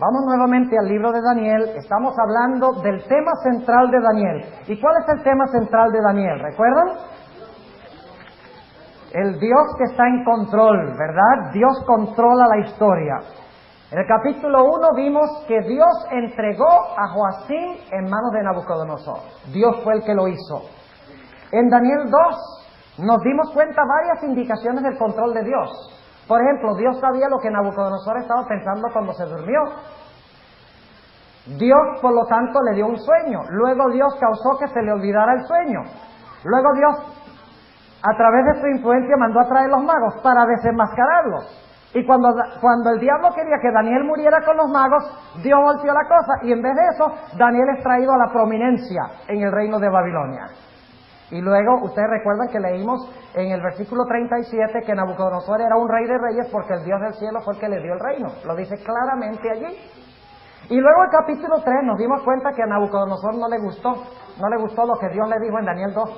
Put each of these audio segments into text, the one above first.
Vamos nuevamente al libro de Daniel. Estamos hablando del tema central de Daniel. ¿Y cuál es el tema central de Daniel? ¿Recuerdan? El Dios que está en control, ¿verdad? Dios controla la historia. En el capítulo 1 vimos que Dios entregó a Joacim en manos de Nabucodonosor. Dios fue el que lo hizo. En Daniel 2 nos dimos cuenta varias indicaciones del control de Dios. Por ejemplo, Dios sabía lo que Nabucodonosor estaba pensando cuando se durmió. Dios, por lo tanto, le dio un sueño. Luego Dios causó que se le olvidara el sueño. Luego Dios, a través de su influencia, mandó a traer los magos para desenmascararlos. Y cuando el diablo quería que Daniel muriera con los magos, Dios volteó la cosa. Y en vez de eso, Daniel es traído a la prominencia en el reino de Babilonia. Y luego, ustedes recuerdan que leímos en el versículo 37 que Nabucodonosor era un rey de reyes porque el Dios del cielo fue el que le dio el reino. Lo dice claramente allí. Y luego el capítulo 3 nos dimos cuenta que a Nabucodonosor no le gustó lo que Dios le dijo en Daniel 2.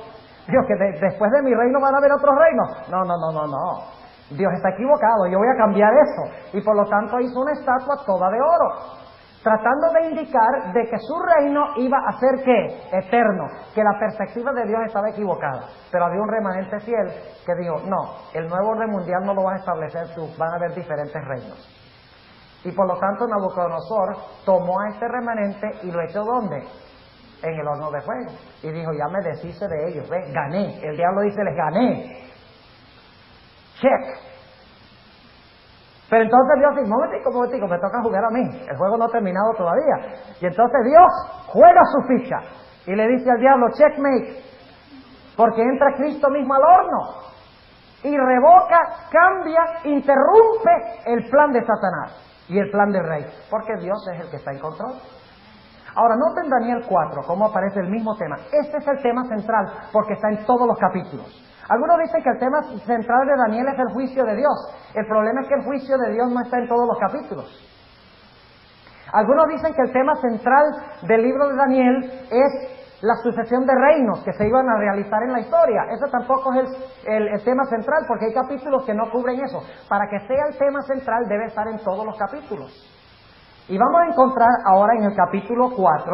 Dijo que después de mi reino van a haber otros reinos. No. Dios está equivocado, yo voy a cambiar eso. Y por lo tanto hizo una estatua toda de oro, tratando de indicar de que su reino iba a ser ¿qué? Eterno, que la perspectiva de Dios estaba equivocada. Pero había un remanente fiel que dijo, no, el nuevo orden mundial no lo vas a establecer tú, van a haber diferentes reinos. Y por lo tanto Nabucodonosor tomó a este remanente y lo echó ¿dónde? En el horno de fuego. Y dijo, ya me deshice de ellos, ¿ves? Gané. El diablo dice, les gané. Check. Pero entonces Dios dice, momentico, me toca jugar a mí. El juego no ha terminado todavía. Y entonces Dios juega su ficha. Y le dice al diablo, checkmate. Porque entra Cristo mismo al horno. Y revoca, cambia, interrumpe el plan de Satanás y el plan del rey. Porque Dios es el que está en control. Ahora, noten Daniel 4, cómo aparece el mismo tema. Este es el tema central, porque está en todos los capítulos. Algunos dicen que el tema central de Daniel es el juicio de Dios. El problema es que el juicio de Dios no está en todos los capítulos. Algunos dicen que el tema central del libro de Daniel es la sucesión de reinos que se iban a realizar en la historia. Eso tampoco es el tema central, porque hay capítulos que no cubren eso. Para que sea el tema central debe estar en todos los capítulos. Y vamos a encontrar ahora en el capítulo 4,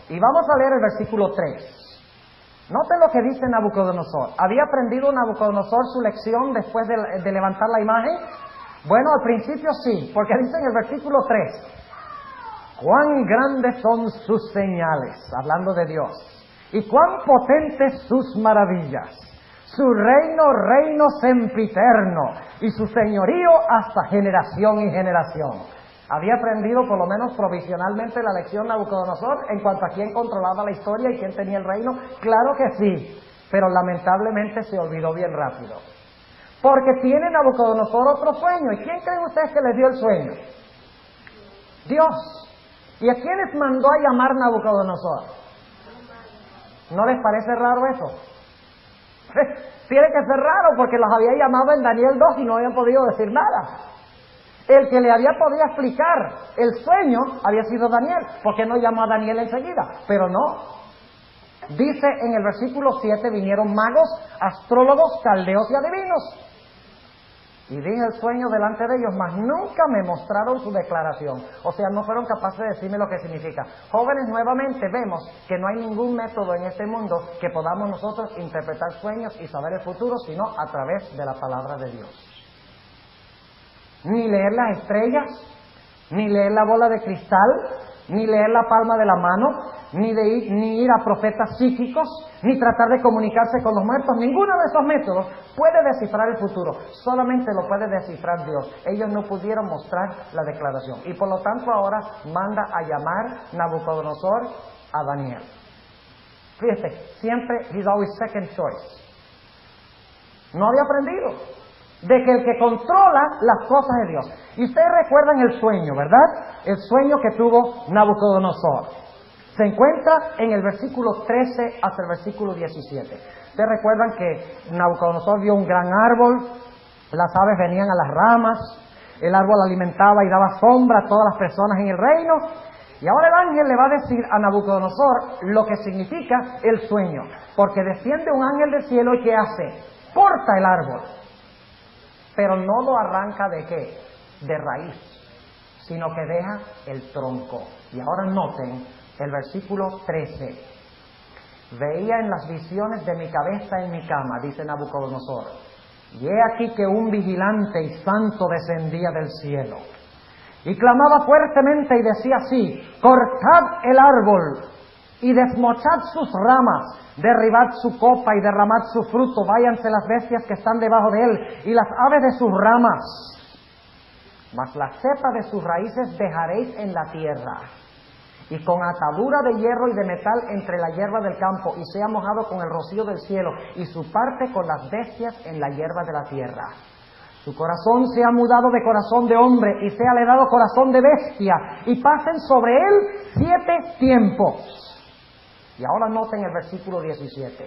y vamos a leer el versículo 3. Noten lo que dice Nabucodonosor. ¿Había aprendido Nabucodonosor su lección después de levantar la imagen? Bueno, al principio sí, porque dice en el versículo 3, cuán grandes son sus señales, hablando de Dios, y cuán potentes sus maravillas. Su reino sempiterno, y su señorío hasta generación y generación. ¿Había aprendido por lo menos provisionalmente la lección Nabucodonosor en cuanto a quién controlaba la historia y quién tenía el reino? Claro que sí, pero lamentablemente se olvidó bien rápido. Porque tiene Nabucodonosor otro sueño. ¿Y quién creen ustedes que les dio el sueño? Dios. ¿Y a quiénes mandó a llamar Nabucodonosor? ¿No les parece raro eso? Tiene que ser raro porque los había llamado en Daniel 2 y no habían podido decir nada. El que le había podido explicar el sueño había sido Daniel. ¿Por qué no llamó a Daniel enseguida? Pero no. Dice en el versículo 7, vinieron magos, astrólogos, caldeos y adivinos. Y dije el sueño delante de ellos, mas nunca me mostraron su declaración. O sea, no fueron capaces de decirme lo que significa. Jóvenes, nuevamente vemos que no hay ningún método en este mundo que podamos nosotros interpretar sueños y saber el futuro, sino a través de la palabra de Dios. Ni leer las estrellas, ni leer la bola de cristal, ni leer la palma de la mano, ni ir a profetas psíquicos, ni tratar de comunicarse con los muertos. Ninguno de esos métodos puede descifrar el futuro. Solamente lo puede descifrar Dios. Ellos no pudieron mostrar la declaración. Y por lo tanto ahora manda a llamar Nabucodonosor a Daniel. Fíjate, siempre he's always second choice. No había aprendido de que el que controla las cosas es Dios. Y ustedes recuerdan el sueño, ¿verdad? El sueño que tuvo Nabucodonosor. Se encuentra en el versículo 13 hasta el versículo 17. Ustedes recuerdan que Nabucodonosor vio un gran árbol, las aves venían a las ramas, el árbol alimentaba y daba sombra a todas las personas en el reino. Y ahora el ángel le va a decir a Nabucodonosor lo que significa el sueño. Porque desciende un ángel del cielo y ¿qué hace? Corta el árbol. Pero no lo arranca ¿de qué? De raíz. sino que deja el tronco. Y ahora noten el versículo 13. Veía en las visiones de mi cabeza en mi cama, dice Nabucodonosor, y he aquí que un vigilante y santo descendía del cielo, y clamaba fuertemente y decía así: cortad el árbol y desmochad sus ramas, derribad su copa y derramad su fruto, váyanse las bestias que están debajo de él y las aves de sus ramas, mas la cepa de sus raíces dejaréis en la tierra, y con atadura de hierro y de metal entre la hierba del campo, y sea mojado con el rocío del cielo, y su parte con las bestias en la hierba de la tierra. Su corazón sea mudado de corazón de hombre, y sea le dado corazón de bestia, y pasen sobre él 7 tiempos. Y ahora noten el versículo 17.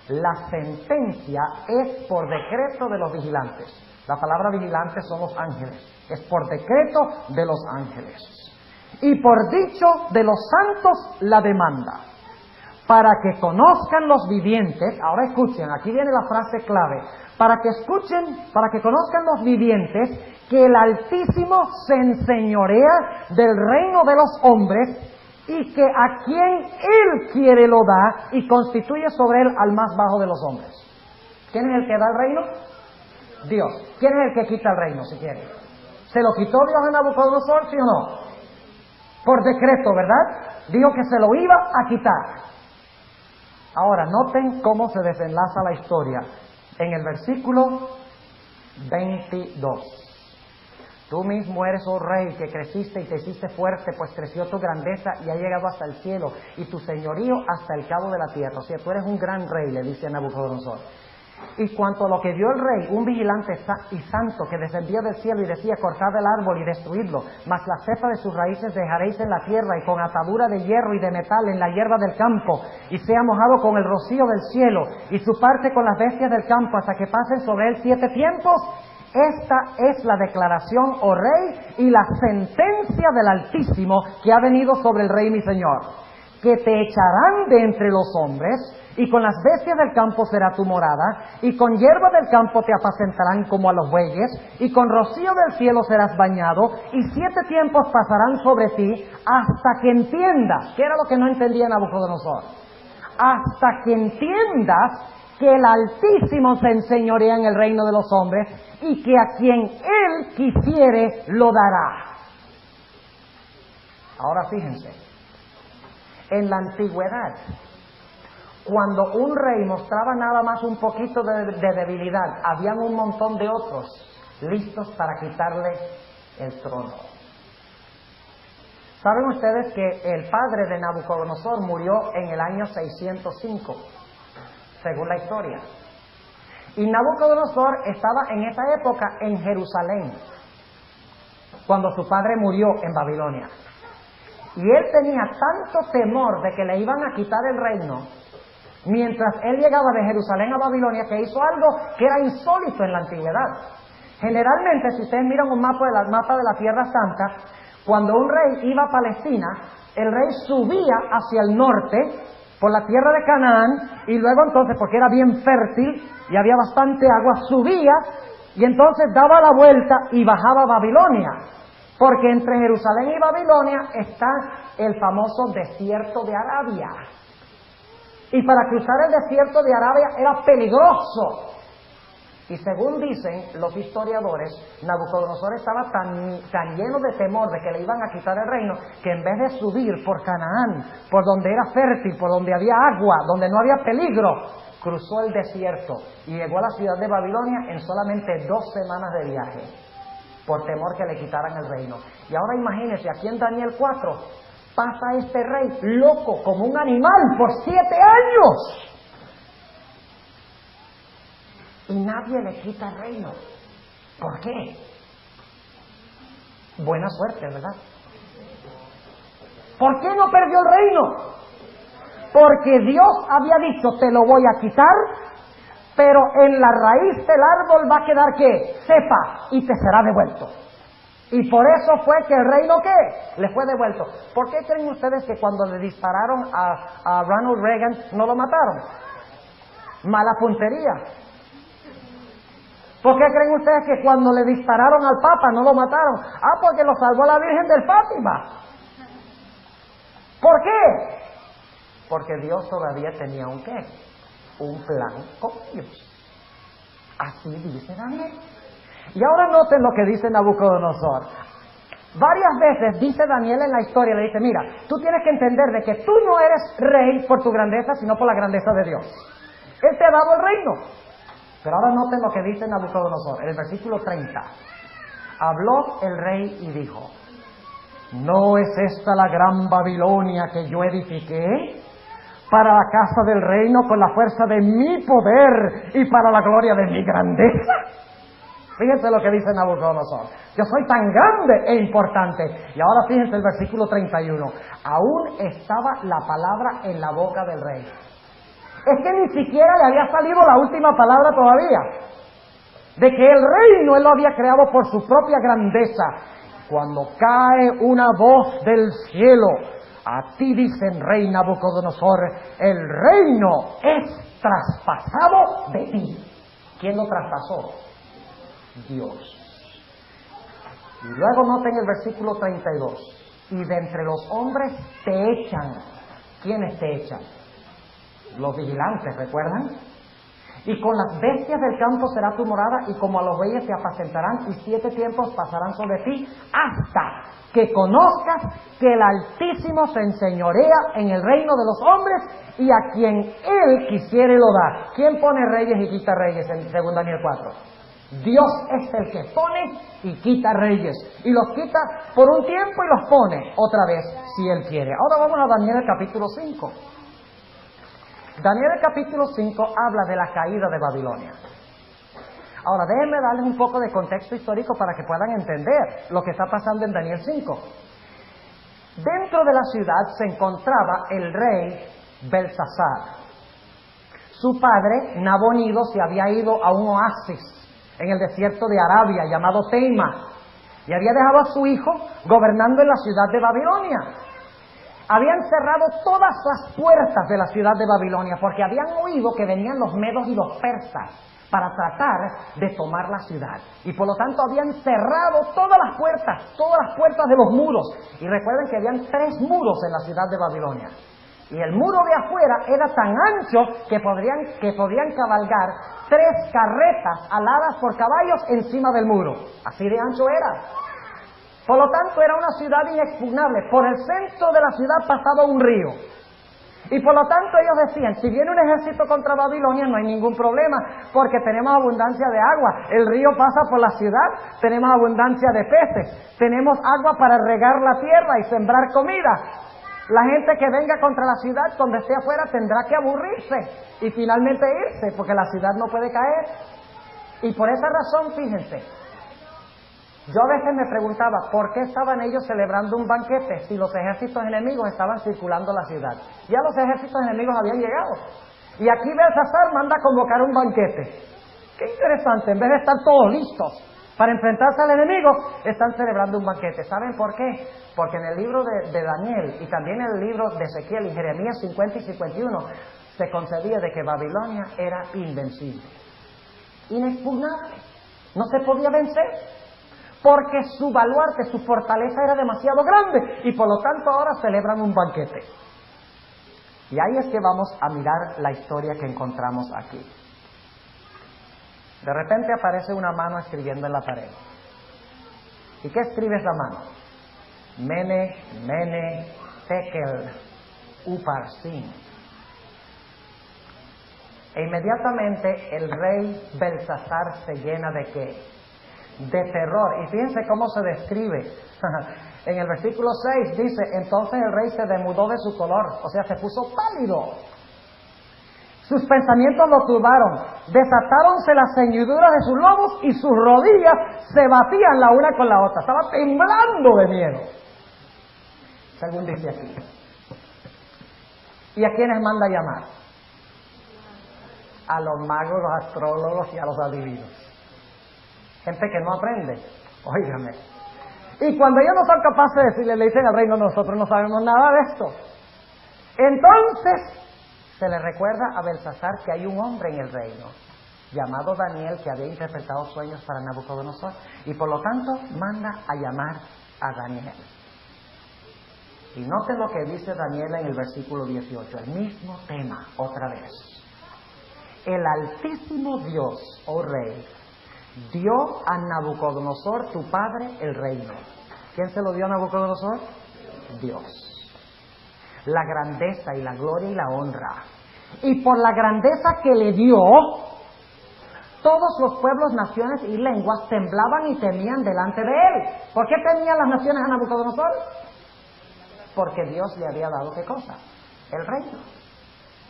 La sentencia es por decreto de los vigilantes. La palabra vigilantes son los ángeles. Es por decreto de los ángeles. Y por dicho de los santos la demanda, para que conozcan los vivientes. Ahora escuchen, aquí viene la frase clave. Para que conozcan los vivientes que el Altísimo se enseñorea del reino de los hombres, y que a quien Él quiere lo da, y constituye sobre él al más bajo de los hombres. ¿Quién es el que da el reino? Dios. ¿Quién es el que quita el reino, si quiere? ¿Se lo quitó Dios a Nabucodonosor, sí o no? Por decreto, ¿verdad? Dijo que se lo iba a quitar. Ahora, noten cómo se desenlaza la historia. En el versículo 22. Tú mismo eres, oh rey, que creciste y te hiciste fuerte, pues creció tu grandeza y ha llegado hasta el cielo, y tu señorío hasta el cabo de la tierra. O sea, tú eres un gran rey, le dice a Nabucodonosor. Y cuanto a lo que vio el rey, un vigilante y santo que descendía del cielo y decía: cortad el árbol y destruidlo, mas la cepa de sus raíces dejaréis en la tierra, y con atadura de hierro y de metal en la hierba del campo, y sea mojado con el rocío del cielo, y su parte con las bestias del campo, hasta que pasen sobre él 7 tiempos. Esta es la declaración, oh rey, y la sentencia del Altísimo que ha venido sobre el rey mi señor, que te echarán de entre los hombres, y con las bestias del campo será tu morada, y con hierba del campo te apacentarán como a los bueyes, y con rocío del cielo serás bañado, y 7 tiempos pasarán sobre ti, hasta que entiendas. ¿Qué era lo que no entendía Nabucodonosor? Hasta que entiendas que el Altísimo se enseñorea en el reino de los hombres, y que a quien Él quisiere lo dará. Ahora fíjense, en la antigüedad, cuando un rey mostraba nada más un poquito de debilidad, habían un montón de otros listos para quitarle el trono. ¿Saben ustedes que el padre de Nabucodonosor murió en el año 605, según la historia? Y Nabucodonosor estaba en esa época en Jerusalén, cuando su padre murió en Babilonia. Y él tenía tanto temor de que le iban a quitar el reino, mientras él llegaba de Jerusalén a Babilonia, que hizo algo que era insólito en la antigüedad. Generalmente, si ustedes miran un mapa de la Tierra Santa, cuando un rey iba a Palestina, el rey subía hacia el norte, por la tierra de Canaán, y luego entonces, porque era bien fértil y había bastante agua, subía y entonces daba la vuelta y bajaba a Babilonia, porque entre Jerusalén y Babilonia está el famoso desierto de Arabia, y para cruzar el desierto de Arabia era peligroso. Y según dicen los historiadores, Nabucodonosor estaba tan lleno de temor de que le iban a quitar el reino, que en vez de subir por Canaán, por donde era fértil, por donde había agua, donde no había peligro, cruzó el desierto y llegó a la ciudad de Babilonia en solamente 2 semanas de viaje, por temor que le quitaran el reino. Y ahora imagínense, aquí en Daniel 4, pasa este rey loco como un animal por 7 años. Y nadie le quita el reino. ¿Por qué? Buena suerte, ¿verdad? ¿Por qué no perdió el reino? Porque Dios había dicho: te lo voy a quitar, pero en la raíz del árbol va a quedar ¿qué? Cepa, y te será devuelto. Y por eso fue que el reino ¿qué? Le fue devuelto. ¿Por qué creen ustedes que cuando le dispararon a Ronald Reagan no lo mataron? Mala puntería. ¿Por qué creen ustedes que cuando le dispararon al Papa no lo mataron? Ah, porque lo salvó la Virgen del Fátima. ¿Por qué? Porque Dios todavía tenía un ¿qué? Un plan con ellos. Así dice Daniel. Y ahora noten lo que dice Nabucodonosor. Varias veces dice Daniel en la historia, le dice, mira, tú tienes que entender de que tú no eres rey por tu grandeza, sino por la grandeza de Dios. Él te ha dado el reino. Pero ahora noten lo que dice Nabucodonosor, en el versículo 30. Habló el rey y dijo, ¿no es esta la gran Babilonia que yo edifiqué para la casa del reino con la fuerza de mi poder y para la gloria de mi grandeza? Fíjense lo que dice Nabucodonosor. Yo soy tan grande e importante. Y ahora fíjense el versículo 31. Aún estaba la palabra en la boca del rey. Es que ni siquiera le había salido la última palabra todavía. De que el reino él lo había creado por su propia grandeza. Cuando cae una voz del cielo, a ti dicen, rey Nabucodonosor, el reino es traspasado de ti. ¿Quién lo traspasó? Dios. Y luego noten el versículo 32. Y de entre los hombres te echan. ¿Quiénes te echan? Los vigilantes, ¿recuerdan? Y con las bestias del campo será tu morada, y como a los bueyes te apacentarán, y 7 tiempos pasarán sobre ti, hasta que conozcas que el Altísimo se enseñorea en el reino de los hombres, y a quien Él quisiere lo da. ¿Quién pone reyes y quita reyes en 2 Daniel 4? Dios es el que pone y quita reyes, y los quita por un tiempo y los pone otra vez si Él quiere. Ahora vamos a Daniel capítulo 5. Daniel capítulo 5 habla de la caída de Babilonia. Ahora déjenme darles un poco de contexto histórico para que puedan entender lo que está pasando en Daniel 5. Dentro de la ciudad se encontraba el rey Belsasar. Su padre, Nabonido, se había ido a un oasis en el desierto de Arabia llamado Teima, y había dejado a su hijo gobernando en la ciudad de Babilonia. Habían cerrado todas las puertas de la ciudad de Babilonia porque habían oído que venían los medos y los persas para tratar de tomar la ciudad, y por lo tanto habían cerrado todas las puertas de los muros. Y recuerden que habían 3 muros en la ciudad de Babilonia, y el muro de afuera era tan ancho que podían cabalgar 3 carretas aladas por caballos encima del muro. Así de ancho era. Por lo tanto, era una ciudad inexpugnable. Por el centro de la ciudad pasaba un río. Y por lo tanto ellos decían, si viene un ejército contra Babilonia no hay ningún problema, porque tenemos abundancia de agua. El río pasa por la ciudad, tenemos abundancia de peces, tenemos agua para regar la tierra y sembrar comida. La gente que venga contra la ciudad, cuando esté afuera, tendrá que aburrirse y finalmente irse, porque la ciudad no puede caer. Y por esa razón, fíjense, yo a veces me preguntaba, ¿por qué estaban ellos celebrando un banquete si los ejércitos enemigos estaban circulando la ciudad? Ya los ejércitos enemigos habían llegado. Y aquí Belsasar manda a convocar un banquete. Qué interesante, en vez de estar todos listos para enfrentarse al enemigo, están celebrando un banquete. ¿Saben por qué? Porque en el libro de Daniel y también en el libro de Ezequiel y Jeremías 50 y 51 se concebía de que Babilonia era invencible, inexpugnable, no se podía vencer, porque su baluarte, su fortaleza era demasiado grande, y por lo tanto ahora celebran un banquete. Y ahí es que vamos a mirar la historia que encontramos aquí. De repente aparece una mano escribiendo en la pared. ¿Y qué escribe esa mano? Mene, Mene, Tekel, Uparsin. E inmediatamente el rey Belsasar se llena ¿de qué? De terror. Y fíjense cómo se describe. En el versículo 6 dice, entonces el rey se demudó de su color, o sea, se puso pálido. Sus pensamientos lo turbaron, desatáronse las ceñiduras de sus lomos y sus rodillas se batían la una con la otra. Estaba temblando de miedo, según dice aquí. ¿Y a quiénes manda llamar? A los magos, los astrólogos y a los adivinos. Gente que no aprende, óigame. Y cuando ellos no son capaces de decirle, le dicen al rey, no, nosotros no sabemos nada de esto. Entonces se le recuerda a Belsasar que hay un hombre en el reino llamado Daniel, que había interpretado sueños para Nabucodonosor, y por lo tanto manda a llamar a Daniel. Y noten lo que dice Daniel en el versículo 18, el mismo tema otra vez. El Altísimo Dios, oh Rey, dio a Nabucodonosor tu padre el reino. ¿Quién se lo dio a Nabucodonosor? Dios. La grandeza y la gloria y la honra. Y por la grandeza que le dio, todos los pueblos, naciones y lenguas temblaban y temían delante de él. ¿Por qué temían las naciones a Nabucodonosor? Porque Dios le había dado ¿qué cosa? El reino.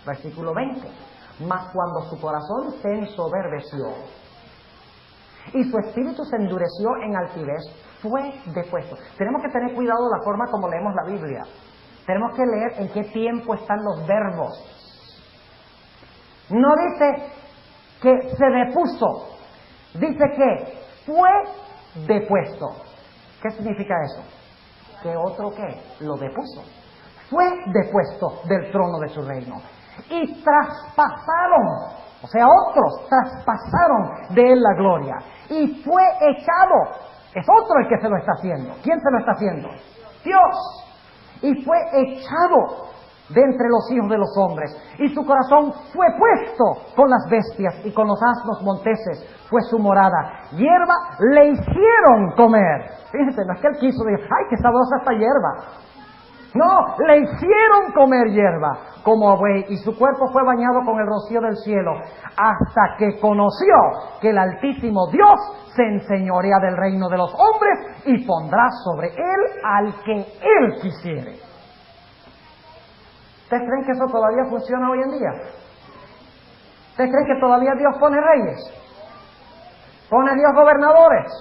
Versículo 20. Mas cuando su corazón se ensoberbeció y su espíritu se endureció en altivez, fue depuesto. Tenemos que tener cuidado de la forma como leemos la Biblia. Tenemos que leer en qué tiempo están los verbos. No dice que se depuso, dice que fue depuesto. ¿Qué significa eso? Que otro ¿qué? Lo depuso. Fue depuesto del trono de su reino. Y traspasaron, o sea, otros traspasaron de él la gloria. Y fue echado. Es otro el que se lo está haciendo. ¿Quién se lo está haciendo? Dios. Y fue echado de entre los hijos de los hombres. Y su corazón fue puesto con las bestias y con los asnos monteses. Fue su morada. Hierba le hicieron comer. Fíjense, no es que él quiso decir, ¡ay, qué sabrosa esta hierba! No, le hicieron comer hierba como a buey, y su cuerpo fue bañado con el rocío del cielo, hasta que conoció que el Altísimo Dios se enseñorea del reino de los hombres y pondrá sobre él al que él quisiere. ¿Ustedes creen que eso todavía funciona hoy en día? ¿Ustedes creen que todavía Dios pone reyes? ¿Pone Dios gobernadores?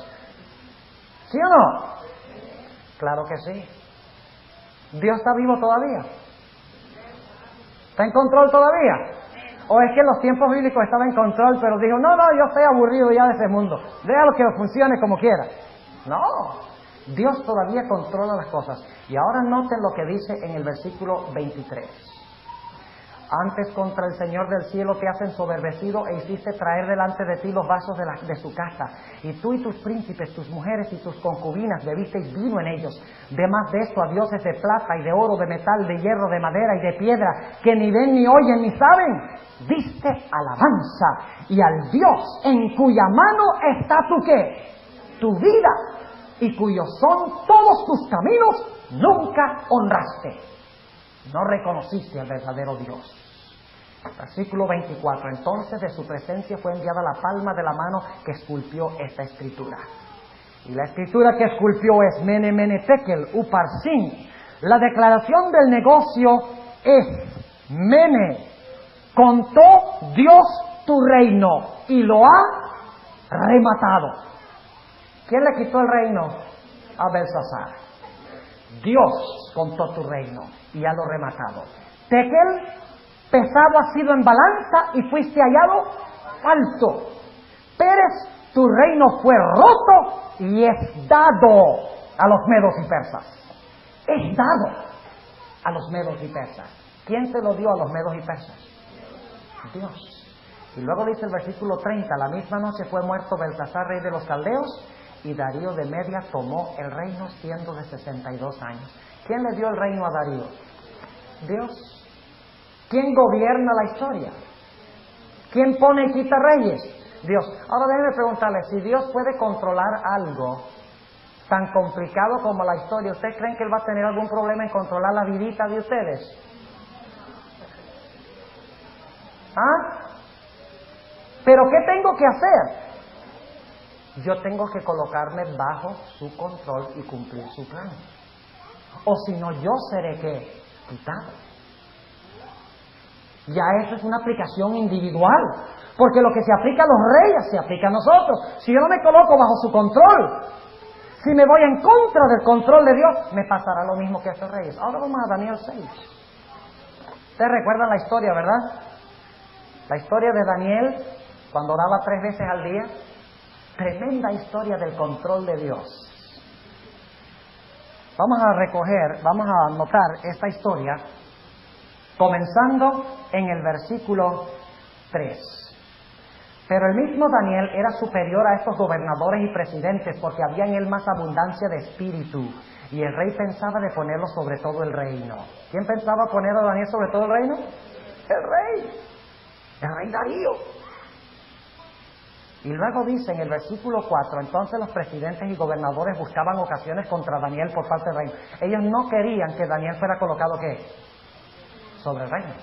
¿Sí o no? Claro que sí. ¿Dios está vivo todavía? ¿Está en control todavía? ¿O es que en los tiempos bíblicos estaba en control, pero dijo, no, yo estoy aburrido ya de ese mundo, déjalo que funcione como quiera? No, Dios todavía controla las cosas. Y ahora noten lo que dice en el versículo 23. Antes contra el Señor del cielo te has ensoberbecido e hiciste traer delante de ti los vasos de su casa. Y tú y tus príncipes, tus mujeres y tus concubinas bebisteis vino en ellos. Demás de esto a dioses de plata y de oro, de metal, de hierro, de madera y de piedra, que ni ven ni oyen ni saben, diste alabanza. Y al Dios en cuya mano está tu ¿qué? Tu vida, y cuyos son todos tus caminos, nunca honraste. No reconociste al verdadero Dios. Versículo 24. Entonces de su presencia fue enviada la palma de la mano que esculpió esta escritura. Y la escritura que esculpió es Mene Mene Tekel Uparsin. La declaración del negocio es Mene, contó Dios tu reino y lo ha rematado. ¿Quién le quitó el reino? A Belsasar. Dios contó tu reino y ha lo rematado. Tekel, pesado has sido en balanza y fuiste hallado alto. Pérez, tu reino fue roto y es dado a los medos y persas. Es dado a los medos y persas. ¿Quién se lo dio a los medos y persas? Dios. Y luego dice el versículo 30, la misma noche fue muerto Belsasar, rey de los caldeos, y Darío de Media tomó el reino siendo de 62 años. ¿Quién le dio el reino a Darío? Dios. ¿Quién gobierna la historia? ¿Quién pone y quita reyes? Dios. Ahora déjenme preguntarle, si Dios puede controlar algo tan complicado como la historia, ¿ustedes creen que Él va a tener algún problema en controlar la vidita de ustedes? ¿Ah? ¿Pero qué tengo que hacer? Yo tengo que colocarme bajo su control y cumplir su plan. O si no, yo seré ¿qué? Quitado. Ya eso es una aplicación individual, porque lo que se aplica a los reyes se aplica a nosotros. Si yo no me coloco bajo su control, si me voy en contra del control de Dios, me pasará lo mismo que a estos reyes. Ahora vamos a Daniel 6. Ustedes recuerdan la historia, ¿verdad? La historia de Daniel cuando oraba 3 veces al día. Tremenda historia del control de Dios. Vamos a anotar esta historia comenzando en el versículo 3. Pero el mismo Daniel era superior a estos gobernadores y presidentes porque había en él más abundancia de espíritu. Y el rey pensaba de ponerlo sobre todo el reino. ¿Quién pensaba poner a Daniel sobre todo el reino? El rey Darío. Y luego dice en el versículo 4, entonces los presidentes y gobernadores buscaban ocasiones contra Daniel por parte del reino. Ellos no querían que Daniel fuera colocado, ¿qué? Sobre el reino.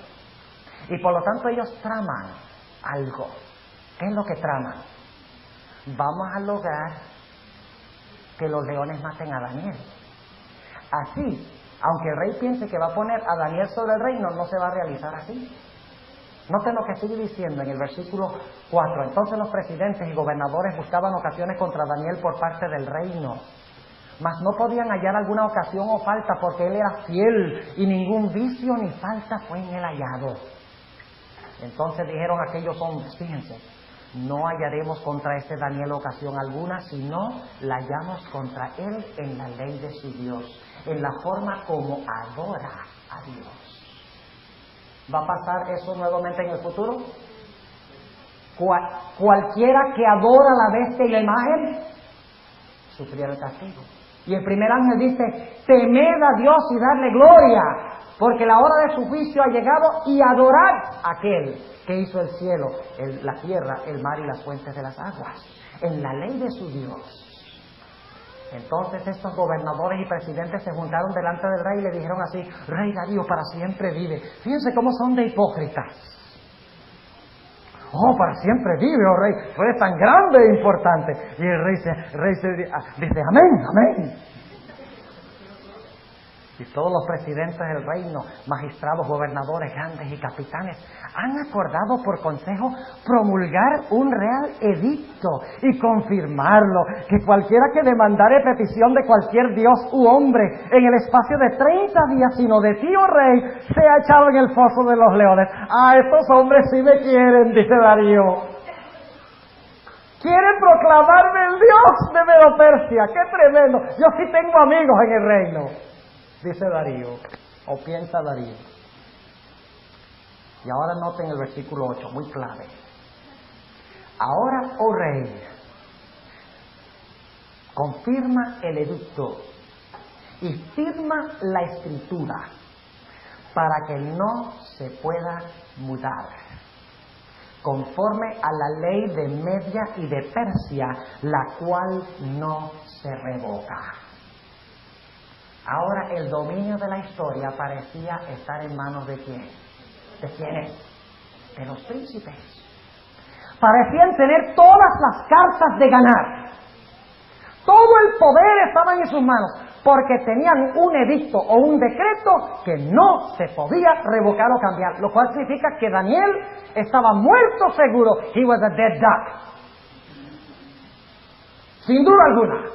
Y por lo tanto ellos traman algo. ¿Qué es lo que traman? Vamos a lograr que los leones maten a Daniel. Así, aunque el rey piense que va a poner a Daniel sobre el reino, no se va a realizar así. Noten lo que sigue diciendo en el versículo 4. Entonces los presidentes y gobernadores buscaban ocasiones contra Daniel por parte del reino, mas no podían hallar alguna ocasión o falta porque él era fiel y ningún vicio ni falta fue en él hallado. Entonces dijeron aquellos hombres, fíjense, no hallaremos contra este Daniel ocasión alguna, sino la hallamos contra él en la ley de su Dios, en la forma como adora a Dios. ¿Va a pasar eso nuevamente en el futuro? Cualquiera que adora la bestia y la imagen, sufrirá el castigo. Y el primer ángel dice, temed a Dios y darle gloria, porque la hora de su juicio ha llegado, y adorad a aquel que hizo el cielo, la tierra, el mar y las fuentes de las aguas, en la ley de su Dios. Entonces estos gobernadores y presidentes se juntaron delante del rey y le dijeron así, Rey Darío para siempre vive. Fíjense cómo son de hipócritas. Oh, para siempre vive, oh rey, tú eres tan grande e importante. Y el rey dice, amén, amén. Y todos los presidentes del reino, magistrados, gobernadores, grandes y capitanes, han acordado por consejo promulgar un real edicto y confirmarlo, que cualquiera que demandare petición de cualquier dios u hombre en el espacio de 30 días, sino de ti, oh rey, sea echado en el foso de los leones. Ah, estos hombres sí me quieren, dice Darío. Quieren proclamarme el dios de Medo-Persia. ¡Qué tremendo! Yo sí tengo amigos en el reino, dice Darío, o piensa Darío. Y ahora noten el versículo 8, muy clave. Ahora, oh rey, confirma el edicto y firma la escritura para que no se pueda mudar, conforme a la ley de Media y de Persia, la cual no se revoca. Ahora el dominio de la historia parecía estar en manos de ¿quién? ¿De quiénes? De los príncipes. Parecían tener todas las cartas de ganar. Todo el poder estaba en sus manos, porque tenían un edicto o un decreto que no se podía revocar o cambiar, lo cual significa que Daniel estaba muerto seguro. He was a dead duck. Sin duda alguna.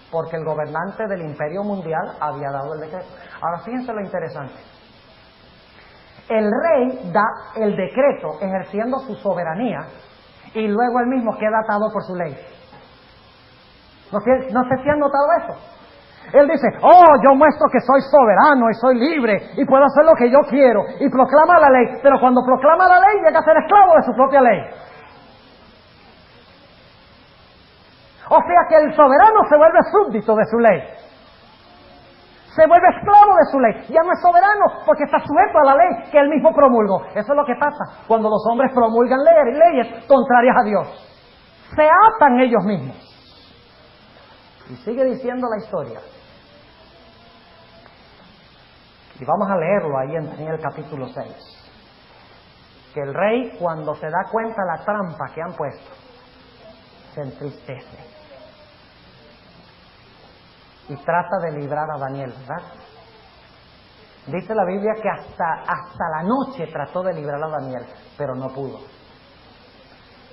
Porque el gobernante del imperio mundial había dado el decreto. Ahora fíjense lo interesante. El rey da el decreto ejerciendo su soberanía y luego él mismo queda atado por su ley. ¿No sé si han notado eso? Él dice, oh, yo muestro que soy soberano y soy libre y puedo hacer lo que yo quiero, y proclama la ley, pero cuando proclama la ley llega a ser esclavo de su propia ley. O sea que el soberano se vuelve súbdito de su ley. Se vuelve esclavo de su ley. Ya no es soberano porque está sujeto a la ley que él mismo promulgó. Eso es lo que pasa cuando los hombres promulgan leyes contrarias a Dios. Se atan ellos mismos. Y sigue diciendo la historia. Y vamos a leerlo ahí en el capítulo 6. Que el rey, cuando se da cuenta de la trampa que han puesto, se entristece. Y trata de librar a Daniel, ¿verdad? Dice la Biblia que hasta la noche trató de librar a Daniel, pero no pudo.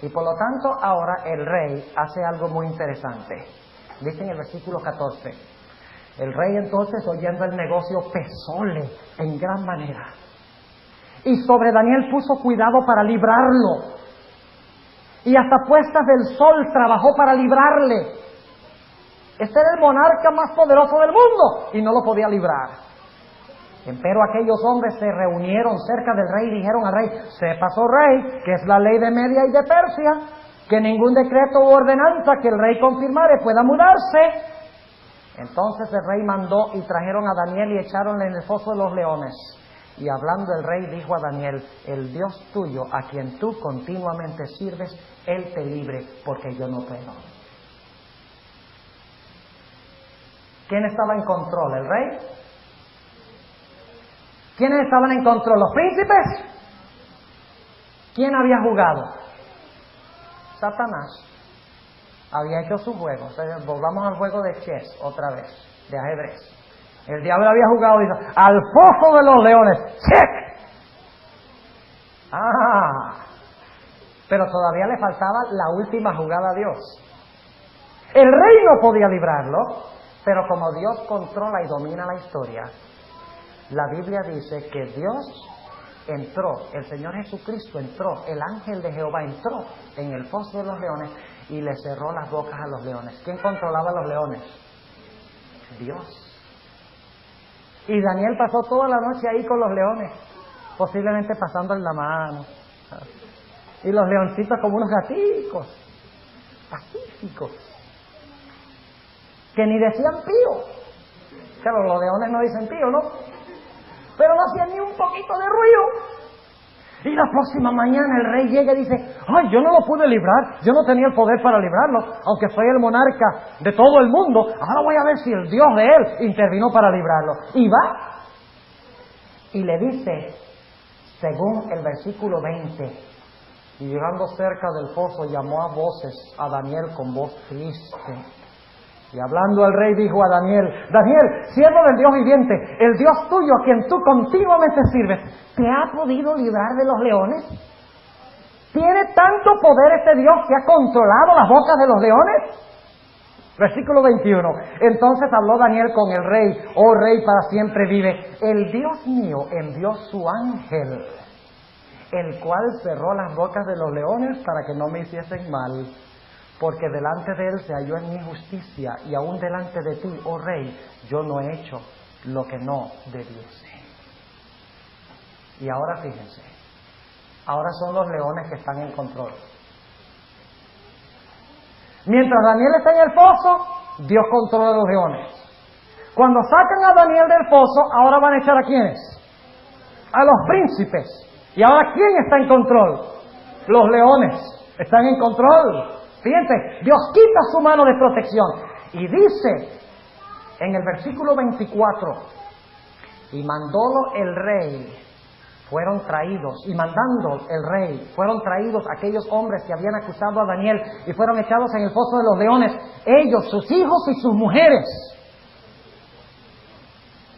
Y por lo tanto ahora el rey hace algo muy interesante. Dice en el versículo 14, el rey entonces, oyendo el negocio, pesóle en gran manera. Y sobre Daniel puso cuidado para librarlo. Y hasta puestas del sol trabajó para librarle. Este era el monarca más poderoso del mundo y no lo podía librar. Empero aquellos hombres se reunieron cerca del rey y dijeron al rey: sepas, oh rey, que es la ley de Media y de Persia, que ningún decreto u ordenanza que el rey confirmare pueda mudarse. Entonces el rey mandó y trajeron a Daniel y echaronle en el foso de los leones. Y hablando el rey dijo a Daniel: el Dios tuyo, a quien tú continuamente sirves, Él te libre, porque yo no puedo. ¿Quién estaba en control? ¿El rey? ¿Quiénes estaban en control? ¿Los príncipes? ¿Quién había jugado? Satanás. Había hecho su juego. O sea, volvamos al juego de chess otra vez, de ajedrez. El diablo había jugado y dijo: al foso de los leones, ¡check! Pero todavía le faltaba la última jugada a Dios. El rey no podía librarlo, pero como Dios controla y domina la historia, la Biblia dice que Dios entró, el Señor Jesucristo entró, el ángel de Jehová entró en el foso de los leones y le cerró las bocas a los leones. ¿Quién controlaba a los leones? Dios. Y Daniel pasó toda la noche ahí con los leones, posiblemente pasándole la mano. Y los leoncitos como unos gaticos, pacíficos, que ni decían pío. Claro, los leones no dicen pío, ¿no? Pero no hacían ni un poquito de ruido. Y la próxima mañana el rey llega y dice: ay, yo no lo pude librar, yo no tenía el poder para librarlo, aunque soy el monarca de todo el mundo. Ahora voy a ver si el Dios de él intervino para librarlo. Y va y le dice, según el versículo 20, y llegando cerca del foso llamó a voces a Daniel con voz triste. Y hablando el rey dijo a Daniel: Daniel, siervo del Dios viviente, el Dios tuyo a quien tú continuamente sirves, ¿te ha podido librar de los leones? ¿Tiene tanto poder este Dios que ha controlado las bocas de los leones? Versículo 21. Entonces habló Daniel con el rey: oh rey, para siempre vive. El Dios mío envió su ángel, el cual cerró las bocas de los leones para que no me hiciesen mal. Porque delante de él se halló en mi justicia, y aún delante de ti, oh rey, yo no he hecho lo que no debiese. Y ahora fíjense, ahora son los leones que están en control. Mientras Daniel está en el foso, Dios controla a los leones. Cuando sacan a Daniel del foso, ahora van a echar ¿a quiénes? A los príncipes. ¿Y ahora quién está en control? Los leones están en control. Fíjense, Dios quita su mano de protección y dice en el versículo 24: y mandólo el rey, fueron traídos, y mandando el rey, fueron traídos aquellos hombres que habían acusado a Daniel y fueron echados en el foso de los leones, ellos, sus hijos y sus mujeres.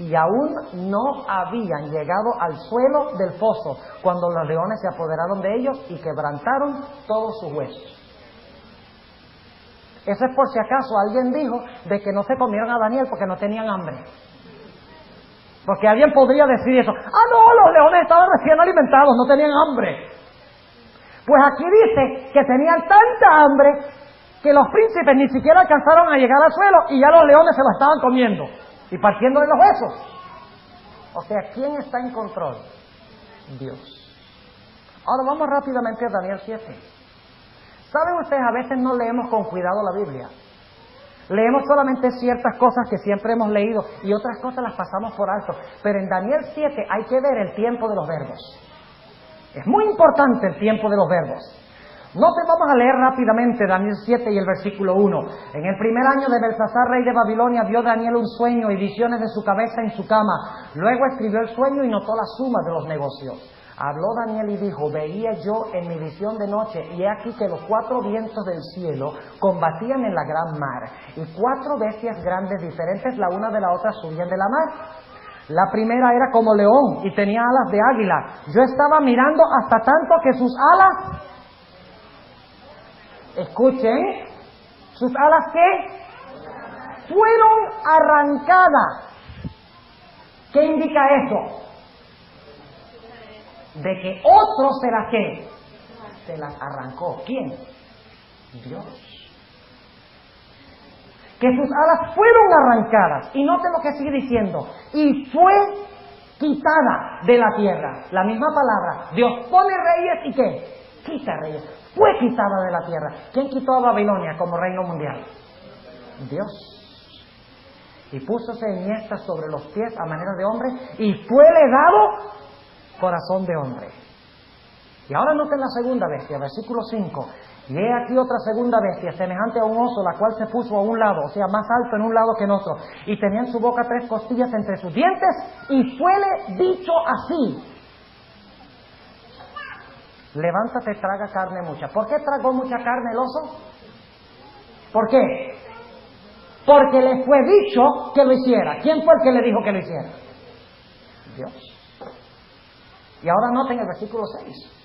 Y aún no habían llegado al suelo del foso cuando los leones se apoderaron de ellos y quebrantaron todos sus huesos. Eso es por si acaso alguien dijo de que no se comieron a Daniel porque no tenían hambre. Porque alguien podría decir eso: no, los leones estaban recién alimentados, no tenían hambre. Pues aquí dice que tenían tanta hambre que los príncipes ni siquiera alcanzaron a llegar al suelo y ya los leones se lo estaban comiendo y partiéndole los huesos. O sea, ¿quién está en control? Dios. Ahora vamos rápidamente a Daniel 7. ¿Saben ustedes? A veces no leemos con cuidado la Biblia. Leemos solamente ciertas cosas que siempre hemos leído y otras cosas las pasamos por alto. Pero en Daniel 7 hay que ver el tiempo de los verbos. Es muy importante el tiempo de los verbos. Vamos a leer rápidamente Daniel 7 y el versículo 1. En el primer año de Belsasar, rey de Babilonia, vio Daniel un sueño y visiones de su cabeza en su cama. Luego escribió el sueño y notó la suma de los negocios. Habló Daniel y dijo: veía yo en mi visión de noche, y he aquí que los 4 vientos del cielo combatían en la gran mar, y 4 bestias grandes diferentes la una de la otra subían de la mar. La primera era como león y tenía alas de águila. Yo estaba mirando hasta tanto que sus alas, escuchen, sus alas ¿qué? Fueron arrancadas. ¿Qué indica eso? De que otro se las ¿qué? Se las arrancó. ¿Quién? Dios. Que sus alas fueron arrancadas. Y note lo que sigue diciendo: y fue quitada de la tierra. La misma palabra. Dios pone reyes y ¿qué? Quita reyes. Fue quitada de la tierra. ¿Quién quitó a Babilonia como reino mundial? Dios. Y púsose enhiesta sobre los pies a manera de hombre y fuele dado corazón de hombre. Y ahora noten la segunda bestia, versículo 5. Y he aquí otra segunda bestia, semejante a un oso, la cual se puso a un lado, o sea, más alto en un lado que en otro. Y tenía en su boca 3 costillas entre sus dientes, y fuele dicho así: levántate, traga carne mucha. ¿Por qué tragó mucha carne el oso? ¿Por qué? Porque le fue dicho que lo hiciera. ¿Quién fue el que le dijo que lo hiciera? Dios. Y ahora noten el versículo 6.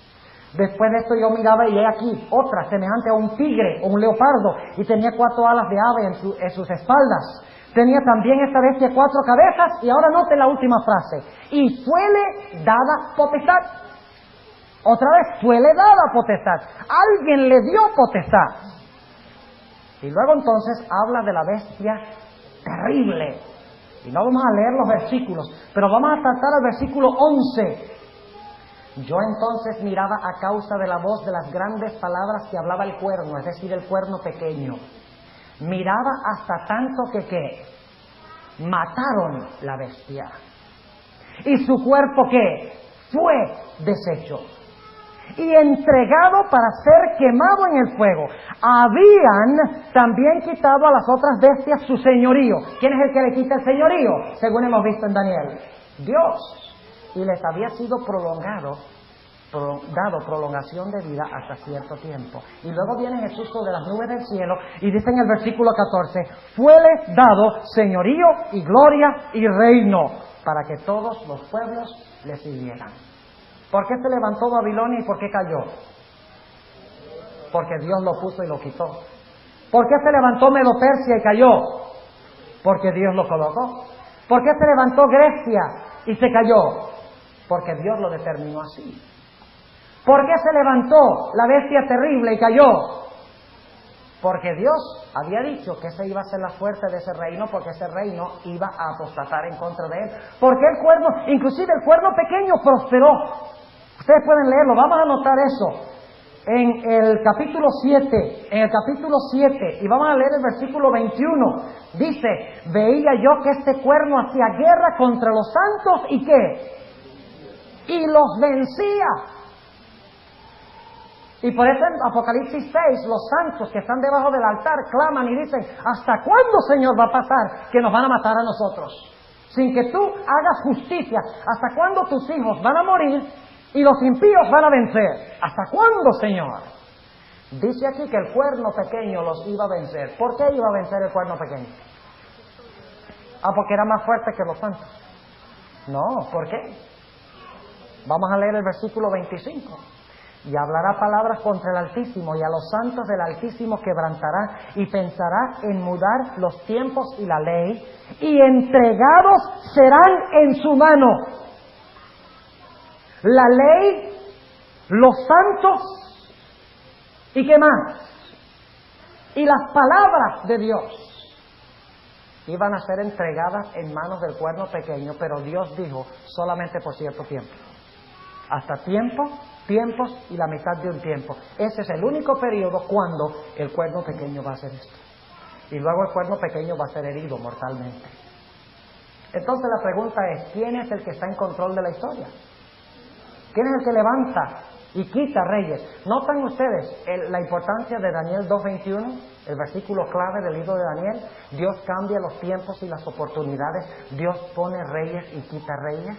Después de esto yo miraba y he aquí otra, semejante a un tigre o un leopardo, y tenía 4 alas de ave en sus espaldas. Tenía también esta bestia 4 cabezas, y ahora noten la última frase: y fuele dada potestad. Otra vez, fuele dada potestad. Alguien le dio potestad. Y luego entonces habla de la bestia terrible. Y no vamos a leer los versículos, pero vamos a saltar al versículo 11. Yo entonces miraba a causa de la voz de las grandes palabras que hablaba el cuerno, es decir, el cuerno pequeño. Miraba hasta tanto que mataron la bestia. ¿Y su cuerpo qué? Fue deshecho y entregado para ser quemado en el fuego. Habían también quitado a las otras bestias su señorío. ¿Quién es el que le quita el señorío? Según hemos visto en Daniel, Dios. Y les había sido dado prolongación de vida hasta cierto tiempo. Y luego viene Jesús sobre las nubes del cielo y dice en el versículo 14: fuele dado señorío y gloria y reino para que todos los pueblos le sirvieran. ¿Por qué se levantó Babilonia y por qué cayó? Porque Dios lo puso y lo quitó. ¿Por qué se levantó Medo-Persia y cayó? Porque Dios lo colocó. ¿Por qué se levantó Grecia y se cayó? Porque Dios lo determinó así. ¿Por qué se levantó la bestia terrible y cayó? Porque Dios había dicho que ese iba a ser la fuerza de ese reino, porque ese reino iba a apostatar en contra de él. Porque el cuerno, inclusive el cuerno pequeño, prosperó. Ustedes pueden leerlo, vamos a anotar eso. En el capítulo 7, y vamos a leer el versículo 21, dice: veía yo que este cuerno hacía guerra contra los santos, ¿y qué? Y los vencía. Y por eso en Apocalipsis 6, los santos que están debajo del altar claman y dicen: ¿hasta cuándo, Señor, va a pasar que nos van a matar a nosotros? Sin que tú hagas justicia. ¿Hasta cuándo tus hijos van a morir y los impíos van a vencer? ¿Hasta cuándo, Señor? Dice aquí que el cuerno pequeño los iba a vencer. ¿Por qué iba a vencer el cuerno pequeño? Porque era más fuerte que los santos. No, ¿por qué? Vamos a leer el versículo 25. Y hablará palabras contra el Altísimo, y a los santos del Altísimo quebrantará, y pensará en mudar los tiempos y la ley, y entregados serán en su mano la ley, los santos, ¿y qué más? Y las palabras de Dios iban a ser entregadas en manos del cuerno pequeño, pero Dios dijo solamente por cierto tiempo. Hasta tiempos y la mitad de un tiempo. Ese es el único periodo cuando el cuerno pequeño va a hacer esto. Y luego el cuerno pequeño va a ser herido mortalmente. Entonces la pregunta es: ¿quién es el que está en control de la historia? ¿Quién es el que levanta y quita reyes? ¿Notan ustedes la importancia de Daniel 2:21? El versículo clave del libro de Daniel. Dios cambia los tiempos y las oportunidades. Dios pone reyes y quita reyes.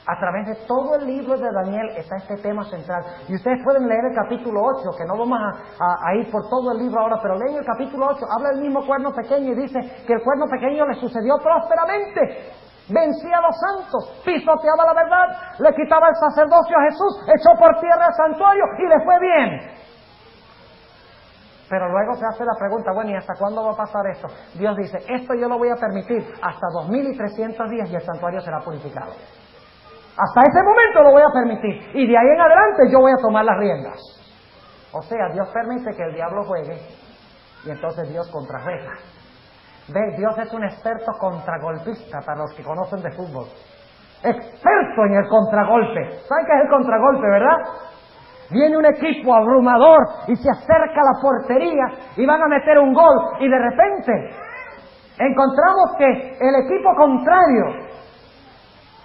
A través de todo el libro de Daniel está este tema central. Y ustedes pueden leer el capítulo 8, que no vamos a ir por todo el libro ahora, pero leen el capítulo 8, habla del mismo cuerno pequeño y dice que el cuerno pequeño le sucedió prósperamente. Vencía a los santos, pisoteaba la verdad, le quitaba el sacerdocio a Jesús, echó por tierra el santuario y le fue bien. Pero luego se hace la pregunta: bueno, ¿y hasta cuándo va a pasar esto? Dios dice: esto yo lo voy a permitir hasta 2300 días y el santuario será purificado. Hasta ese momento lo voy a permitir, y de ahí en adelante yo voy a tomar las riendas. O sea, Dios permite que el diablo juegue, y entonces Dios contrarresta. Ve, Dios es un experto contragolpista para los que conocen de fútbol. experto en el contragolpe. ¿Saben qué es el contragolpe, verdad? Viene un equipo abrumador y se acerca a la portería y van a meter un gol y de repente encontramos que el equipo contrario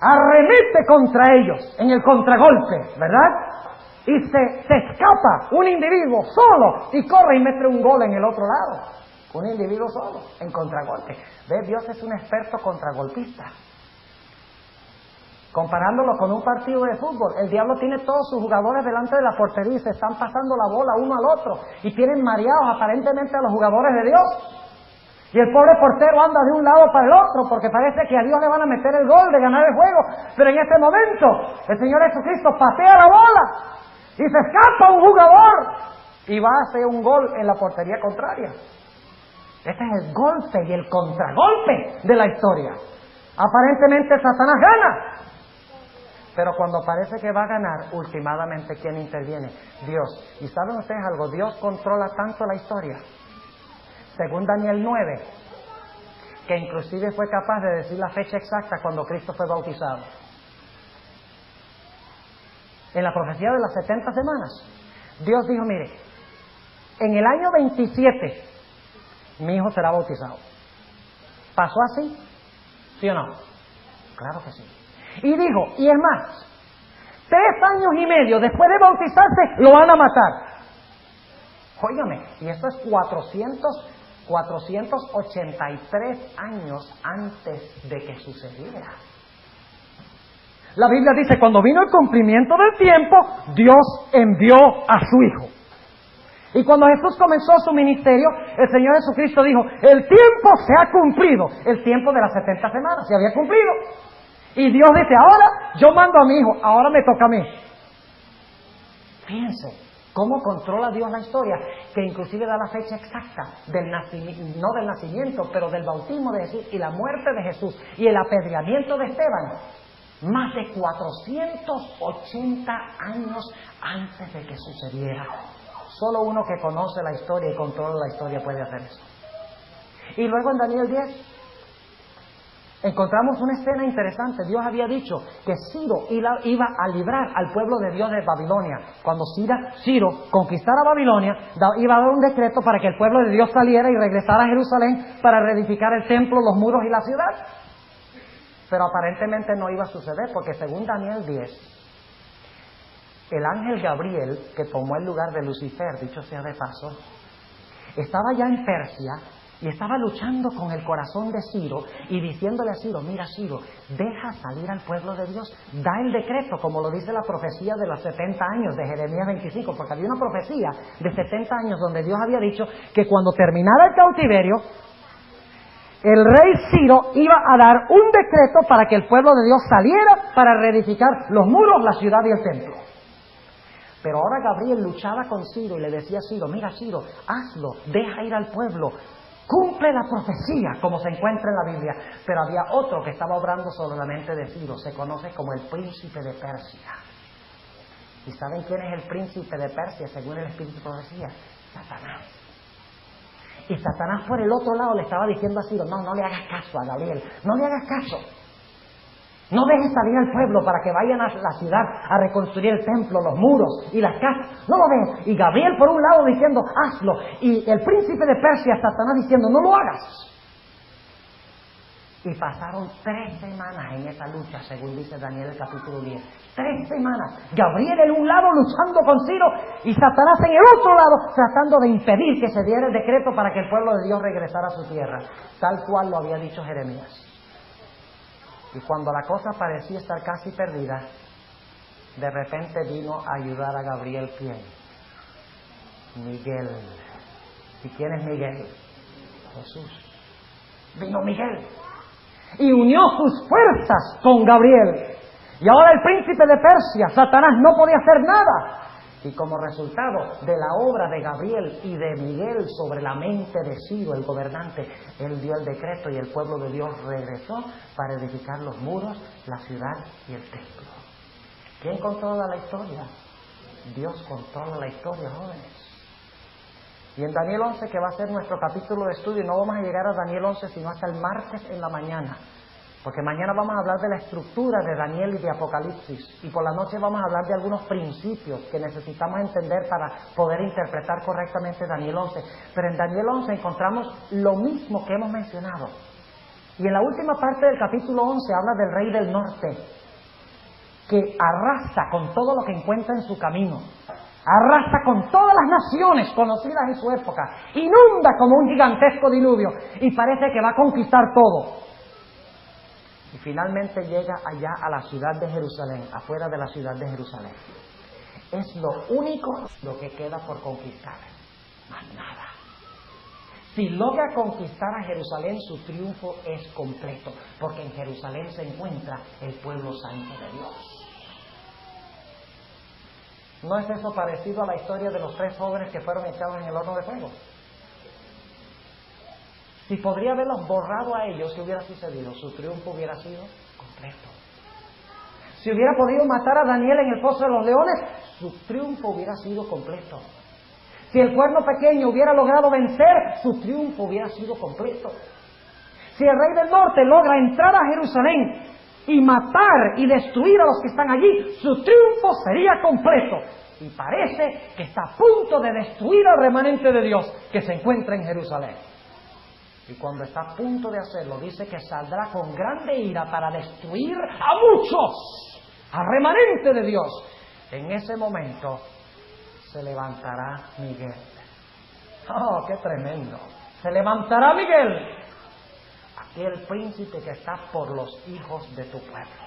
arremete contra ellos en el contragolpe, ¿verdad? Y se escapa un individuo solo y corre y mete un gol en el otro lado. Un individuo solo, en contragolpe. ¿Ves? Dios es un experto contragolpista. Comparándolo con un partido de fútbol, el diablo tiene todos sus jugadores delante de la portería y se están pasando la bola uno al otro y tienen mareados aparentemente a los jugadores de Dios. Y el pobre portero anda de un lado para el otro porque parece que a Dios le van a meter el gol de ganar el juego. Pero en este momento el Señor Jesucristo patea la bola y se escapa un jugador y va a hacer un gol en la portería contraria. Este es el golpe y el contragolpe de la historia. Aparentemente Satanás gana. Pero cuando parece que va a ganar, últimamente, ¿quién interviene? Dios. ¿Y saben ustedes algo? Dios controla tanto la historia, según Daniel 9, que inclusive fue capaz de decir la fecha exacta cuando Cristo fue bautizado. En la profecía de las 70 semanas, Dios dijo, mire, en el año 27, mi hijo será bautizado. ¿Pasó así? ¿Sí o no? Claro que sí. Y dijo, y es más, 3 años y medio después de bautizarse, lo van a matar. Óigame, y esto es 483 años antes de que sucediera. La Biblia dice, cuando vino el cumplimiento del tiempo, Dios envió a su Hijo. Y cuando Jesús comenzó su ministerio, el Señor Jesucristo dijo, el tiempo se ha cumplido. El tiempo de las 70 semanas se había cumplido. Y Dios dice, ahora yo mando a mi Hijo, ahora me toca a mí. Fíjense cómo controla Dios la historia, que inclusive da la fecha exacta del nacimiento, no del nacimiento, pero del bautismo de Jesús y la muerte de Jesús y el apedreamiento de Esteban. Más de 480 años antes de que sucediera. Solo uno que conoce la historia y controla la historia puede hacer eso. Y luego en Daniel 10 encontramos una escena interesante. Dios había dicho que Ciro iba a librar al pueblo de Dios de Babilonia. Cuando Ciro conquistara Babilonia, iba a dar un decreto para que el pueblo de Dios saliera y regresara a Jerusalén para reedificar el templo, los muros y la ciudad. Pero aparentemente no iba a suceder porque según Daniel 10, el ángel Gabriel, que tomó el lugar de Lucifer, dicho sea de paso, estaba ya en Persia y estaba luchando con el corazón de Ciro y diciéndole a Ciro, mira Ciro, deja salir al pueblo de Dios, da el decreto, como lo dice la profecía de los 70 años de Jeremías 25, porque había una profecía de 70 años donde Dios había dicho que cuando terminara el cautiverio, el rey Ciro iba a dar un decreto para que el pueblo de Dios saliera para reedificar los muros, la ciudad y el templo. Pero ahora Gabriel luchaba con Ciro y le decía a Ciro, mira Ciro, hazlo, deja ir al pueblo, cumple la profecía como se encuentra en la Biblia. Pero había otro que estaba obrando sobre la mente de Ciro, se conoce como el príncipe de Persia. ¿Y saben quién es el príncipe de Persia según el espíritu de profecía? Satanás. Y Satanás por el otro lado le estaba diciendo a Ciro, no le hagas caso a Gabriel, no le hagas caso. No dejes salir al pueblo para que vayan a la ciudad a reconstruir el templo, los muros y las casas. No lo dejes. Y Gabriel por un lado diciendo, hazlo. Y el príncipe de Persia, Satanás, diciendo, no lo hagas. Y pasaron 3 semanas en esa lucha, según dice Daniel el capítulo 10. 3 semanas. Gabriel en un lado luchando con Ciro y Satanás en el otro lado tratando de impedir que se diera el decreto para que el pueblo de Dios regresara a su tierra. Tal cual lo había dicho Jeremías. Y cuando la cosa parecía estar casi perdida, de repente vino a ayudar a Gabriel, ¿quién? Miguel. ¿Y quién es Miguel? Jesús. Vino Miguel y unió sus fuerzas con Gabriel. Y ahora el príncipe de Persia, Satanás, no podía hacer nada. Y como resultado de la obra de Gabriel y de Miguel sobre la mente de Ciro, el gobernante, él dio el decreto y el pueblo de Dios regresó para edificar los muros, la ciudad y el templo. ¿Quién controla la historia? Dios controla la historia, jóvenes. Y en Daniel 11, que va a ser nuestro capítulo de estudio, no vamos a llegar a Daniel 11 sino hasta el martes en la mañana. Porque mañana vamos a hablar de la estructura de Daniel y de Apocalipsis. Y por la noche vamos a hablar de algunos principios que necesitamos entender para poder interpretar correctamente Daniel 11. Pero en Daniel 11 encontramos lo mismo que hemos mencionado. Y en la última parte del capítulo 11 habla del rey del norte, que arrasa con todo lo que encuentra en su camino. Arrasa con todas las naciones conocidas en su época. Inunda como un gigantesco diluvio. Y parece que va a conquistar todo. Y finalmente llega allá a la ciudad de Jerusalén, afuera de la ciudad de Jerusalén. Es lo único lo que queda por conquistar. Más nada. Si logra conquistar a Jerusalén, su triunfo es completo, porque en Jerusalén se encuentra el pueblo santo de Dios. ¿No es eso parecido a la historia de los 3 jóvenes que fueron echados en el horno de fuego? Si podría haberlos borrado a ellos, si hubiera sucedido, su triunfo hubiera sido completo. Si hubiera podido matar a Daniel en el pozo de los leones, su triunfo hubiera sido completo. Si el cuerno pequeño hubiera logrado vencer, su triunfo hubiera sido completo. Si el rey del norte logra entrar a Jerusalén y matar y destruir a los que están allí, su triunfo sería completo. Y parece que está a punto de destruir al remanente de Dios que se encuentra en Jerusalén. Y cuando está a punto de hacerlo, dice que saldrá con grande ira para destruir a muchos, al remanente de Dios. En ese momento se levantará Miguel. ¡Oh, qué tremendo! Se levantará Miguel, aquel príncipe que está por los hijos de tu pueblo.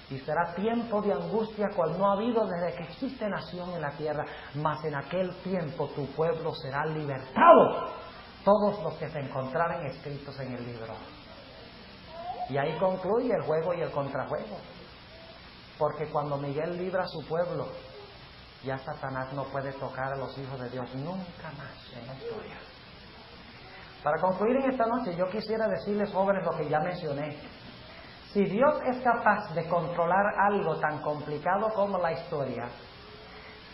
Y será tiempo de angustia cual no ha habido desde que existe nación en la tierra, mas en aquel tiempo tu pueblo será libertado. Todos los que se encontraren escritos en el libro. Y ahí concluye el juego y el contrajuego. Porque cuando Miguel libra a su pueblo, ya Satanás no puede tocar a los hijos de Dios nunca más en la historia. Para concluir en esta noche, yo quisiera decirles, jóvenes, lo que ya mencioné. Si Dios es capaz de controlar algo tan complicado como la historia,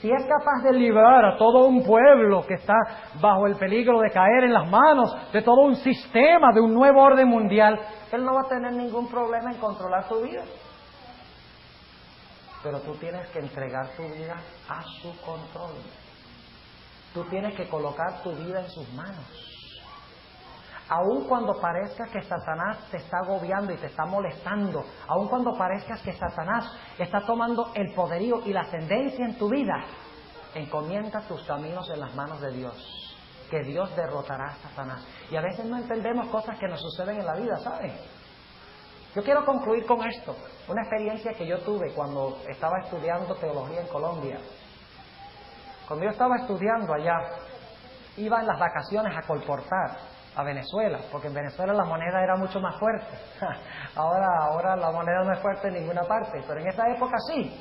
si es capaz de librar a todo un pueblo que está bajo el peligro de caer en las manos de todo un sistema, de un nuevo orden mundial, Él no va a tener ningún problema en controlar tu vida. Pero tú tienes que entregar tu vida a su control. Tú tienes que colocar tu vida en sus manos. Aun cuando parezca que Satanás te está agobiando y te está molestando, aun cuando parezca que Satanás está tomando el poderío y la ascendencia en tu vida, encomienda tus caminos en las manos de Dios, que Dios derrotará a Satanás. Y a veces no entendemos cosas que nos suceden en la vida, ¿saben? Yo quiero concluir con esto, una experiencia que yo tuve cuando estaba estudiando teología en Colombia. Cuando yo estaba estudiando allá, iba en las vacaciones a colportar a Venezuela, porque en Venezuela la moneda era mucho más fuerte. Ahora la moneda no es fuerte en ninguna parte, pero en esa época sí.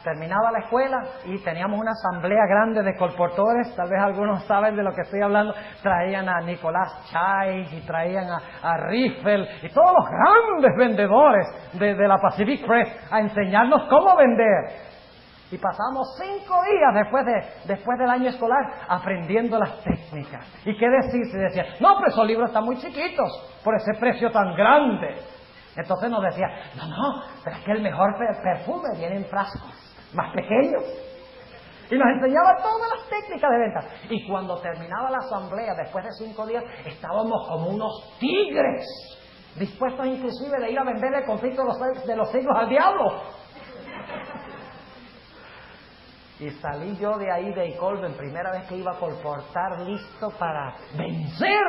Terminaba la escuela y teníamos una asamblea grande de colportores, tal vez algunos saben de lo que estoy hablando, traían a Nicolás Chai y traían a Riffel y todos los grandes vendedores de la Pacific Press a enseñarnos cómo vender. Y pasamos 5 días después del año escolar aprendiendo las técnicas. ¿Y qué decir? Se decía, no, pero esos libros están muy chiquitos por ese precio tan grande. Entonces nos decía, no, pero es que el mejor perfume viene en frascos más pequeños. Y nos enseñaba todas las técnicas de venta. Y cuando terminaba la asamblea, después de 5 días, estábamos como unos tigres, dispuestos inclusive de ir a vender el conflicto de los siglos al diablo. Y salí yo de ahí, de Colben, primera vez que iba a colportar, listo para vencer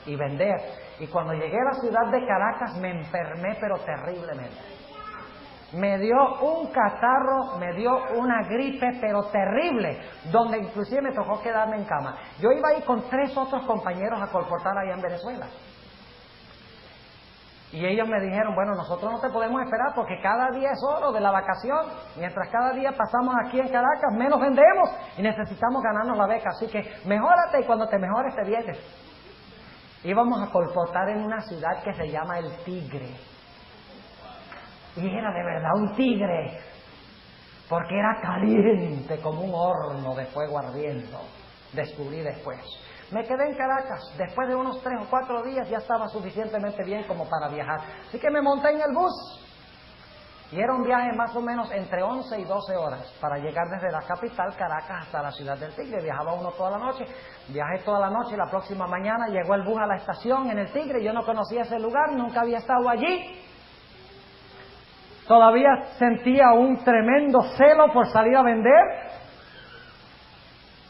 y vender. Y cuando llegué a la ciudad de Caracas me enfermé, pero terriblemente. Me dio un catarro, me dio una gripe, pero terrible, donde inclusive me tocó quedarme en cama. Yo iba ahí con 3 otros compañeros a colportar allá en Venezuela. Y ellos me dijeron, bueno, nosotros no te podemos esperar porque cada día es oro de la vacación. Mientras cada día pasamos aquí en Caracas, menos vendemos y necesitamos ganarnos la beca. Así que mejórate y cuando te mejores te vienes. Íbamos a colportar en una ciudad que se llama El Tigre. Y era de verdad un tigre, porque era caliente como un horno de fuego ardiendo. Descubrí después. Me quedé en Caracas. Después de unos 3 o 4 días ya estaba suficientemente bien como para viajar. Así que me monté en el bus. Y era un viaje más o menos entre 11 y 12 horas para llegar desde la capital, Caracas, hasta la ciudad del Tigre. Viajaba uno toda la noche, viajé toda la noche, la próxima mañana llegó el bus a la estación en el Tigre. Yo no conocía ese lugar, nunca había estado allí. Todavía sentía un tremendo celo por salir a vender.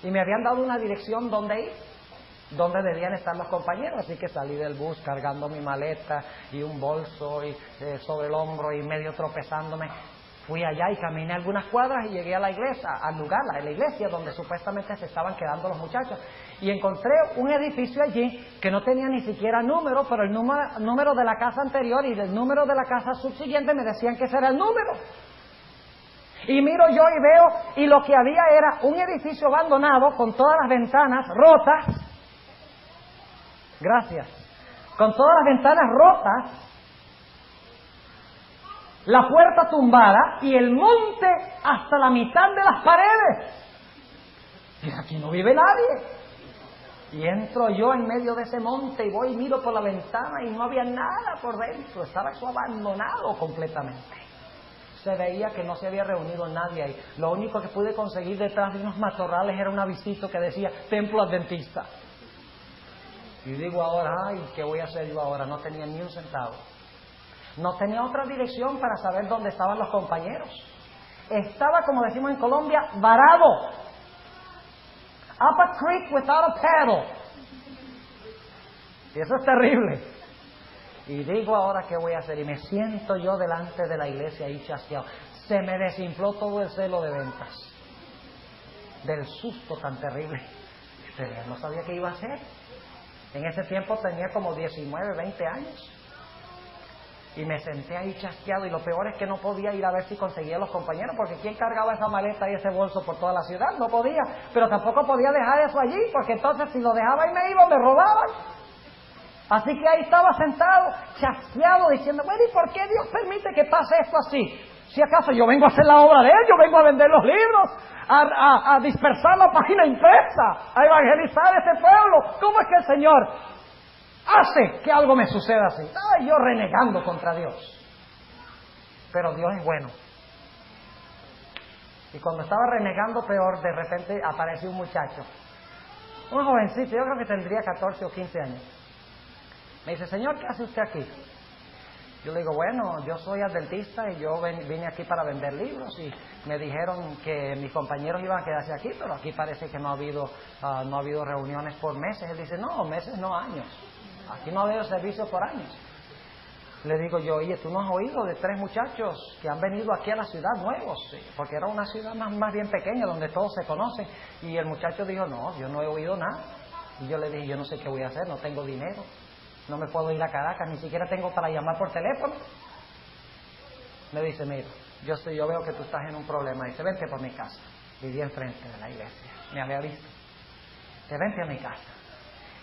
Y me habían dado una dirección donde ir, donde debían estar los compañeros. Así que salí del bus cargando mi maleta y un bolso sobre el hombro y medio tropezándome. Fui allá y caminé algunas cuadras y llegué a la iglesia, al lugar, a la iglesia donde supuestamente se estaban quedando los muchachos. Y encontré un edificio allí que no tenía ni siquiera número, pero el número de la casa anterior y el número de la casa subsiguiente me decían que ese era el número. Y miro yo y veo, y lo que había era un edificio abandonado con todas las ventanas rotas. Gracias. Con todas las ventanas rotas, la puerta tumbada y el monte hasta la mitad de las paredes. Y aquí no vive nadie. Y entro yo en medio de ese monte y voy y miro por la ventana y no había nada por dentro. Estaba eso abandonado completamente. Se veía que no se había reunido nadie ahí. Lo único que pude conseguir detrás de unos matorrales era un avisito que decía Templo Adventista. Y digo ahora, ay, ¿qué voy a hacer yo ahora? No tenía ni un centavo. No tenía otra dirección para saber dónde estaban los compañeros. Estaba, como decimos en Colombia, varado. Up a creek without a paddle. Y eso es terrible. Y digo ahora, ¿qué voy a hacer? Y me siento yo delante de la iglesia ahí chasqueado. Se me desinfló todo el celo de ventas. Del susto tan terrible. No sabía qué iba a hacer. En ese tiempo tenía como 19, 20 años. Y me senté ahí chasqueado y lo peor es que no podía ir a ver si conseguía los compañeros, porque ¿quién cargaba esa maleta y ese bolso por toda la ciudad? No podía, pero tampoco podía dejar eso allí, porque entonces si lo dejaba y me iba, me robaban. Así que ahí estaba sentado, chasqueado, diciendo, bueno, ¿y por qué Dios permite que pase esto así? Si acaso yo vengo a hacer la obra de Él, yo vengo a vender los libros, a dispersar la página impresa, a evangelizar a ese pueblo. ¿Cómo es que el Señor hace que algo me suceda así? Estaba yo renegando contra Dios. Pero Dios es bueno. Y cuando estaba renegando peor, de repente apareció un muchacho, un jovencito, yo creo que tendría 14 o 15 años. Me dice, Señor, ¿qué hace usted aquí? Yo le digo, bueno, yo soy adventista y yo vine aquí para vender libros y me dijeron que mis compañeros iban a quedarse aquí, pero aquí parece que no ha habido reuniones por meses. Él dice, no, meses no, años. Aquí no ha habido servicio por años. Le digo yo, oye, ¿tú no has oído de 3 muchachos que han venido aquí a la ciudad nuevos? Porque era una ciudad más bien pequeña donde todos se conocen. Y el muchacho dijo, no, yo no he oído nada. Y yo le dije, yo no sé qué voy a hacer, no tengo dinero. No me puedo ir a Caracas, ni siquiera tengo para llamar por teléfono. Me dice, mira, yo veo que tú estás en un problema. Dice, vente por mi casa. Vivía enfrente de la iglesia, me había visto. Dice, vente a mi casa.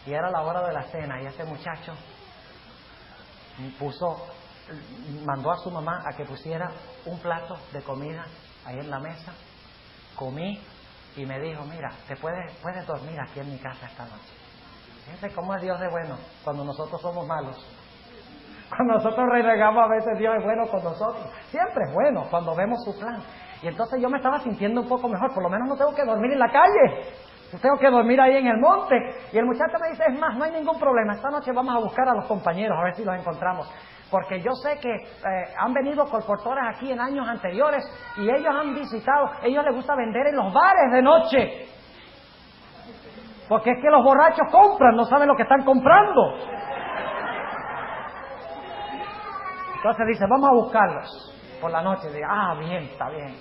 Y era la hora de la cena y ese muchacho mandó a su mamá a que pusiera un plato de comida ahí en la mesa. Comí y me dijo, mira, puedes dormir aquí en mi casa esta noche. Fíjense cómo es Dios de bueno cuando nosotros somos malos. Cuando nosotros renegamos, a veces Dios es bueno con nosotros. Siempre es bueno cuando vemos su plan. Y entonces yo me estaba sintiendo un poco mejor. Por lo menos no tengo que dormir en la calle. Yo tengo que dormir ahí en el monte. Y el muchacho me dice, es más, no hay ningún problema. Esta noche vamos a buscar a los compañeros, a ver si los encontramos. Porque yo sé que han venido colportores aquí en años anteriores y ellos han visitado. Ellos les gusta vender en los bares de noche. Porque es que los borrachos compran, no saben lo que están comprando. Entonces dice, vamos a buscarlos por la noche. Digo, bien, está bien.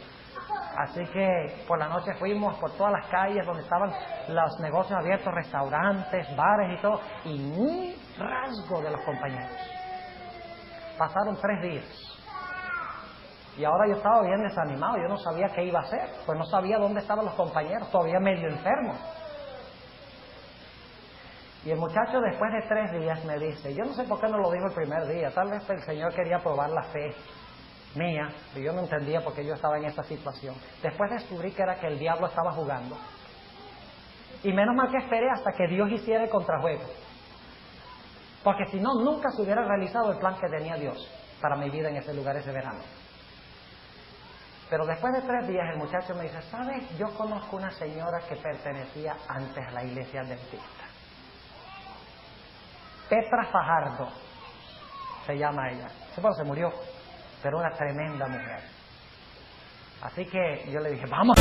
Así que por la noche fuimos por todas las calles donde estaban los negocios abiertos, restaurantes, bares y todo, y ni rasgo de los compañeros. Pasaron 3 días. Y ahora yo estaba bien desanimado, yo no sabía qué iba a hacer, pues no sabía dónde estaban los compañeros, todavía medio enfermo. Y el muchacho después de 3 días me dice, yo no sé por qué no lo dijo el primer día, tal vez el Señor quería probar la fe mía, y yo no entendía por qué yo estaba en esa situación. Después descubrí que era que el diablo estaba jugando. Y menos mal que esperé hasta que Dios hiciera el contrajuego. Porque si no, nunca se hubiera realizado el plan que tenía Dios para mi vida en ese lugar ese verano. Pero después de 3 días el muchacho me dice, ¿sabes? Yo conozco una señora que pertenecía antes a la iglesia adventista. Petra Fajardo se llama ella. Bueno, se murió, pero una tremenda mujer. Así que yo le dije, vamos.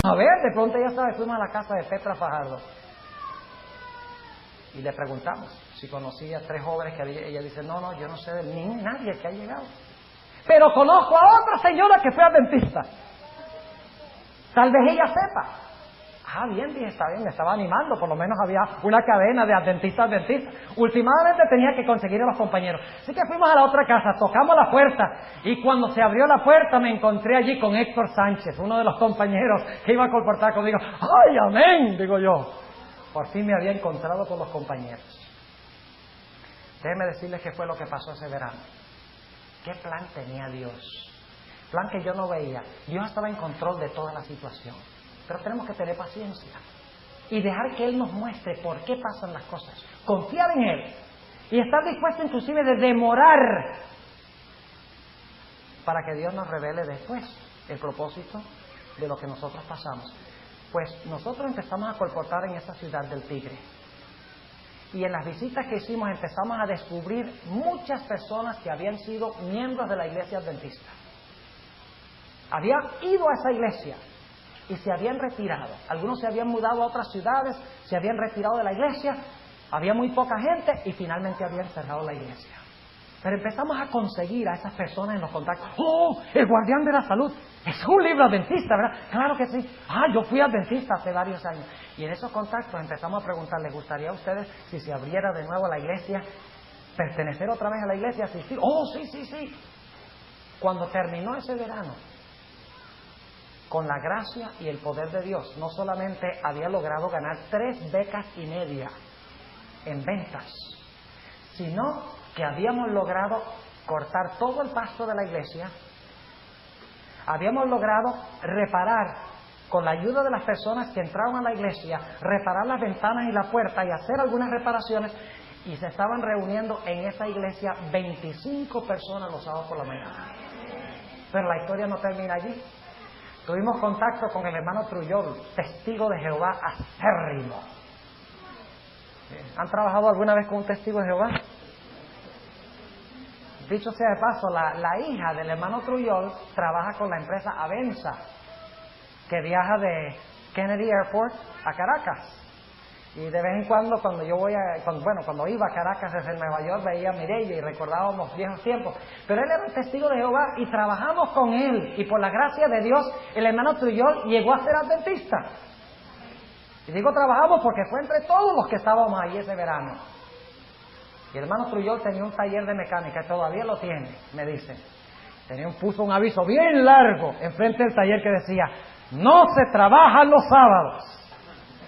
A ver, de pronto ya sabes, fuimos a la casa de Petra Fajardo y le preguntamos si conocía a 3 jóvenes que había. Ella dice, no, yo no sé de nadie que ha llegado, pero conozco a otra señora que fue adventista, tal vez ella sepa. Ah, bien, dije, está bien, me estaba animando, por lo menos había una cadena de adventistas. Últimamente tenía que conseguir a los compañeros. Así que fuimos a la otra casa, tocamos la puerta, y cuando se abrió la puerta me encontré allí con Héctor Sánchez, uno de los compañeros que iba a colportar conmigo. ¡Ay, amén!, digo yo. Por fin me había encontrado con los compañeros. Déjenme decirles qué fue lo que pasó ese verano. ¿Qué plan tenía Dios? Plan que yo no veía. Dios estaba en control de toda la situación. Pero tenemos que tener paciencia y dejar que Él nos muestre por qué pasan las cosas. Confiar en Él y estar dispuesto inclusive de demorar para que Dios nos revele después el propósito de lo que nosotros pasamos. Pues nosotros empezamos a colportar en esa ciudad del Tigre. Y en las visitas que hicimos empezamos a descubrir muchas personas que habían sido miembros de la iglesia adventista. Habían ido a esa iglesia y se habían retirado. Algunos se habían mudado a otras ciudades, se habían retirado de la iglesia, había muy poca gente y finalmente habían cerrado la iglesia. Pero empezamos a conseguir a esas personas en los contactos. ¡Oh, el guardián de la salud! Es un libro adventista, ¿verdad? Claro que sí. Ah, yo fui adventista hace varios años. Y en esos contactos empezamos a preguntar, ¿les gustaría a ustedes, si se abriera de nuevo la iglesia, pertenecer otra vez a la iglesia, asistir? ¡Oh, sí! Cuando terminó ese verano, con la gracia y el poder de Dios, no solamente había logrado ganar 3 becas y media en ventas, sino que habíamos logrado cortar todo el pasto de la iglesia, habíamos logrado reparar, con la ayuda de las personas que entraron a la iglesia, reparar las ventanas y la puerta y hacer algunas reparaciones, y se estaban reuniendo en esa iglesia 25 personas los sábados por la mañana. Pero la historia no termina allí. Tuvimos contacto con el hermano Trujillo, testigo de Jehová acérrimo. ¿Han trabajado alguna vez con un testigo de Jehová? Dicho sea de paso, la hija del hermano Trujillo trabaja con la empresa Avenza, que viaja de Kennedy Airport a Caracas. Y de vez en cuando, cuando iba a Caracas desde Nueva York, veía a Mireille y recordábamos viejos tiempos. Pero él era un testigo de Jehová y trabajamos con él. Y por la gracia de Dios, el hermano Trujillo llegó a ser adventista. Y digo trabajamos porque fue entre todos los que estábamos allí ese verano. Y el hermano Trujillo tenía un taller de mecánica, todavía lo tiene, me dice. Puso un aviso bien largo enfrente del taller que decía, no se trabaja los sábados.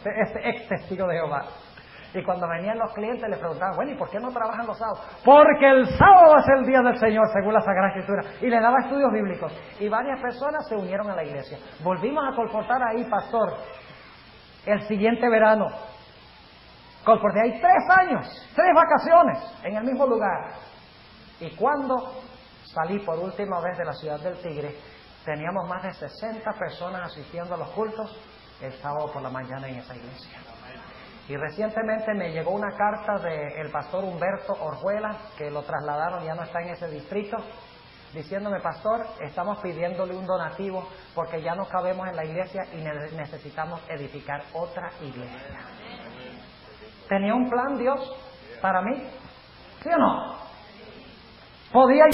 Este ex testigo de Jehová. Y cuando venían los clientes le preguntaban, bueno, ¿y por qué no trabajan los sábados? Porque el sábado es el día del Señor, según la Sagrada Escritura. Y le daba estudios bíblicos. Y varias personas se unieron a la iglesia. Volvimos a colportar ahí, pastor, el siguiente verano. Colporté ahí 3 años, 3 vacaciones en el mismo lugar. Y cuando salí por última vez de la ciudad del Tigre, teníamos más de 60 personas asistiendo a los cultos el sábado por la mañana en esa iglesia. Y recientemente me llegó una carta del pastor Humberto Orjuela, que lo trasladaron, ya no está en ese distrito, diciéndome: pastor, estamos pidiéndole un donativo porque ya no cabemos en la iglesia y necesitamos edificar otra iglesia. ¿Tenía un plan Dios para mí? ¿Sí o no? Podía...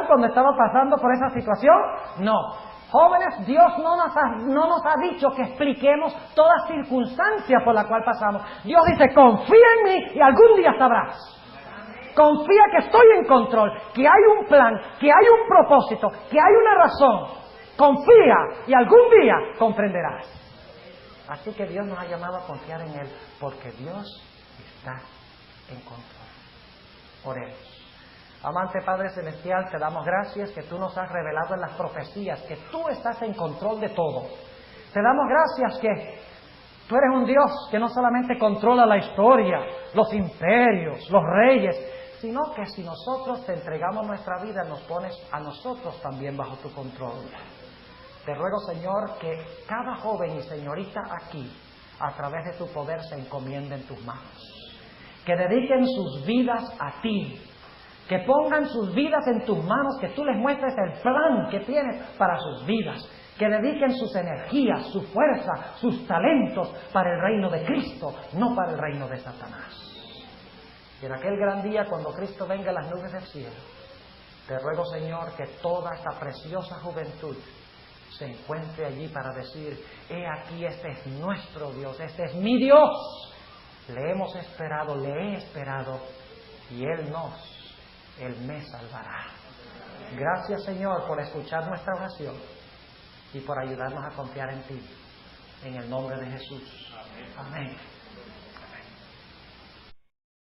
Cuando estaba pasando por esa situación, no. Jóvenes, Dios no nos ha dicho que expliquemos toda circunstancia por la cual pasamos. Dios dice: confía en mí y algún día sabrás. Confía que estoy en control, que hay un plan, que hay un propósito, que hay una razón. Confía y algún día comprenderás. Así que Dios nos ha llamado a confiar en Él, porque Dios está en control. Oremos. Amante Padre Celestial, te damos gracias que tú nos has revelado en las profecías que tú estás en control de todo. Te damos gracias que tú eres un Dios que no solamente controla la historia, los imperios, los reyes, sino que si nosotros te entregamos nuestra vida, nos pones a nosotros también bajo tu control. Te ruego, Señor, que cada joven y señorita aquí, a través de tu poder, se encomiende en tus manos. Que dediquen sus vidas a ti. Que pongan sus vidas en tus manos, que tú les muestres el plan que tienes para sus vidas. Que dediquen sus energías, su fuerza, sus talentos para el reino de Cristo, no para el reino de Satanás. Y en aquel gran día, cuando Cristo venga en las nubes del cielo, te ruego, Señor, que toda esta preciosa juventud se encuentre allí para decir: he aquí, este es nuestro Dios, este es mi Dios. Le hemos esperado, le he esperado, y Él me salvará. Gracias, Señor, por escuchar nuestra oración y por ayudarnos a confiar en ti. En el nombre de Jesús. Amén.